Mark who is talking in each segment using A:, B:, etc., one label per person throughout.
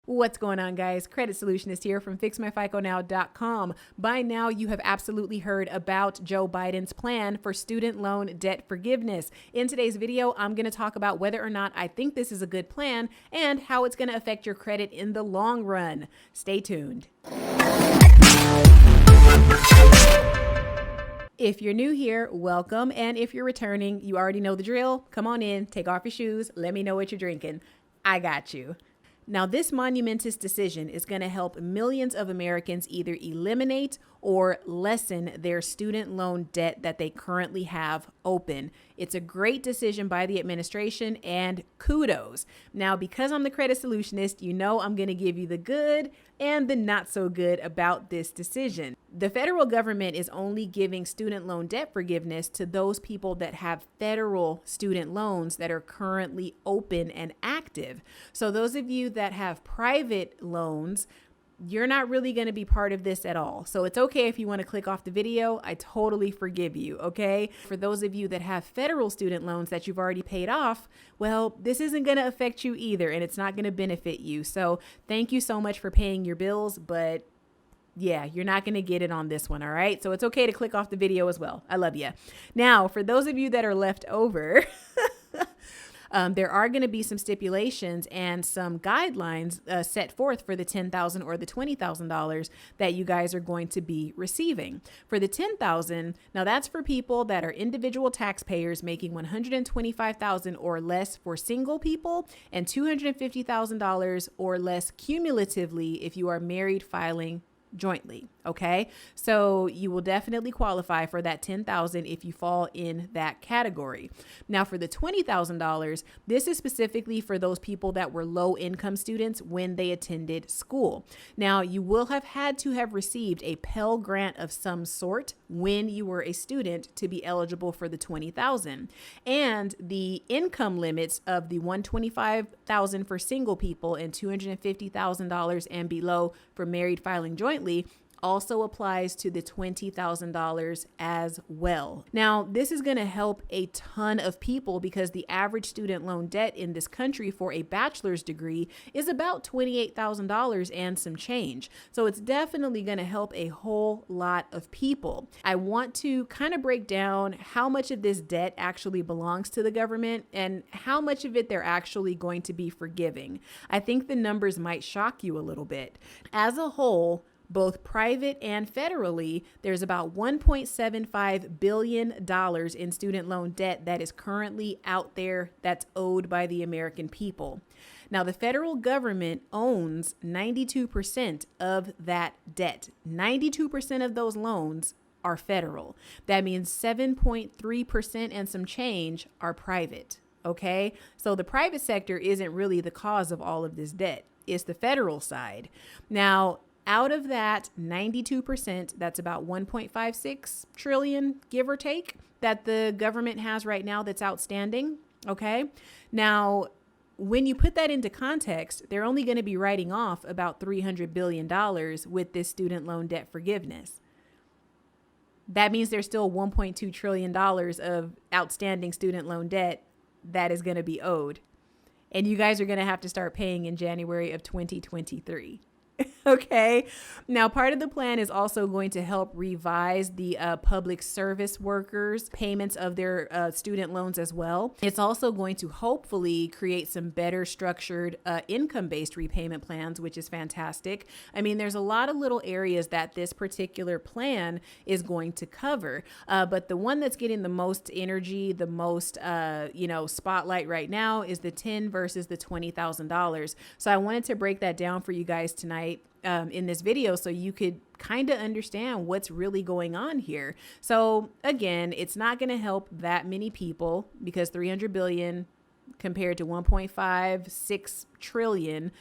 A: What's going on, guys? Credit Solutionist here from FixMyFICONow.com. By now, you have absolutely heard about Joe Biden's plan for student loan debt forgiveness. In today's video, I'm going to talk about whether or not I think this is a good plan and how it's going to affect your credit in the long run. Stay tuned. If you're new here, welcome. And if you're returning, you already know the drill. Come on in, take off your shoes. Let me know what you're drinking. I got you. Now, this monumentous decision is going to help millions of Americans either eliminate or lessen their student loan debt that they currently have open. It's a great decision by the administration and kudos. Now, because I'm the credit solutionist, you know I'm going to give you the good and the not so good about this decision. The federal government is only giving student loan debt forgiveness to those people that have federal student loans that are currently open and active. So those of you that have private loans, you're not really going to be part of this at all. So it's okay if you want to click off the video. I totally forgive you, okay? For those of you that have federal student loans that you've already paid off, well, this isn't going to affect you either, and it's not going to benefit you. So thank you so much for paying your bills, but yeah, you're not going to get it on this one, all right? So it's okay to click off the video as well. I love you. Now, for those of you that are left over, there are going to be some stipulations and some guidelines set forth for the $10,000 or the $20,000 that you guys are going to be receiving. For the $10,000, now that's for people that are individual taxpayers making $125,000 or less for single people and $250,000 or less cumulatively if you are married filing jointly. Okay. So you will definitely qualify for that $10,000 if you fall in that category. Now for the $20,000, this is specifically for those people that were low income students when they attended school. Now you will have had to have received a Pell Grant of some sort when you were a student to be eligible for the $20,000, and the income limits of the $125,000 for single people and $250,000 and below for married filing jointly also applies to the $20,000 as well. Now, this is going to help a ton of people because the average student loan debt in this country for a bachelor's degree is about $28,000 and some change. So it's definitely going to help a whole lot of people. I want to kind of break down how much of this debt actually belongs to the government and how much of it they're actually going to be forgiving. I think the numbers might shock you a little bit. As a whole, both private and federally, there's about $1.75 billion in student loan debt that is currently out there that's owed by the American people. Now, the federal government owns 92% of that debt. 92% of those loans are federal. That means 7.3% and some change are private. Okay, so the private sector isn't really the cause of all of this debt. It's the federal side. Now, out of that 92%, that's about 1.56 trillion, give or take, that the government has right now that's outstanding. Okay. Now, when you put that into context, they're only going to be writing off about $300 billion with this student loan debt forgiveness. That means there's still $1.2 trillion of outstanding student loan debt that is going to be owed. And you guys are going to have to start paying in January of 2023. Okay. Now, part of the plan is also going to help revise the public service workers' payments of their student loans as well. It's also going to hopefully create some better structured income-based repayment plans, which is fantastic. I mean, there's a lot of little areas that this particular plan is going to cover. But the one that's getting the most energy, the most, spotlight right now is the $10,000 versus the $20,000. So I wanted to break that down for you guys tonight in this video so you could kind of understand what's really going on here. So again, it's not going to help that many people because 300 billion compared to 1.56 trillion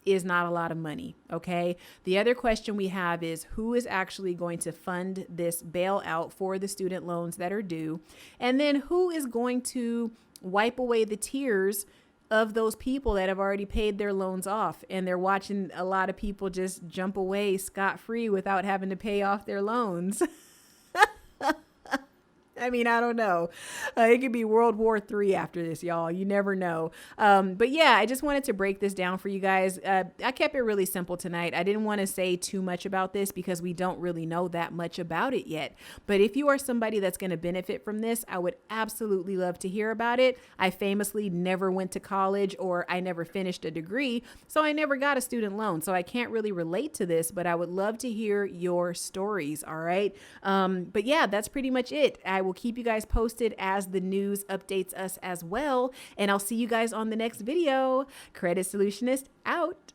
A: is not a lot of money. Okay. The other question we have is who is actually going to fund this bailout for the student loans that are due? And then who is going to wipe away the tears of those people that have already paid their loans off, and they're watching a lot of people just jump away scot-free without having to pay off their loans. I mean, I don't know. It could be World War III after this, y'all. You never know. But yeah, I just wanted to break this down for you guys. I kept it really simple tonight. I didn't want to say too much about this because we don't really know that much about it yet. But if you are somebody that's going to benefit from this, I would absolutely love to hear about it. I famously never went to college, or I never finished a degree, so I never got a student loan. So I can't really relate to this, but I would love to hear your stories. All right. But yeah, that's pretty much it. I will keep you guys posted as the news updates us as well. And I'll see you guys on the next video. Credit Solutionist out.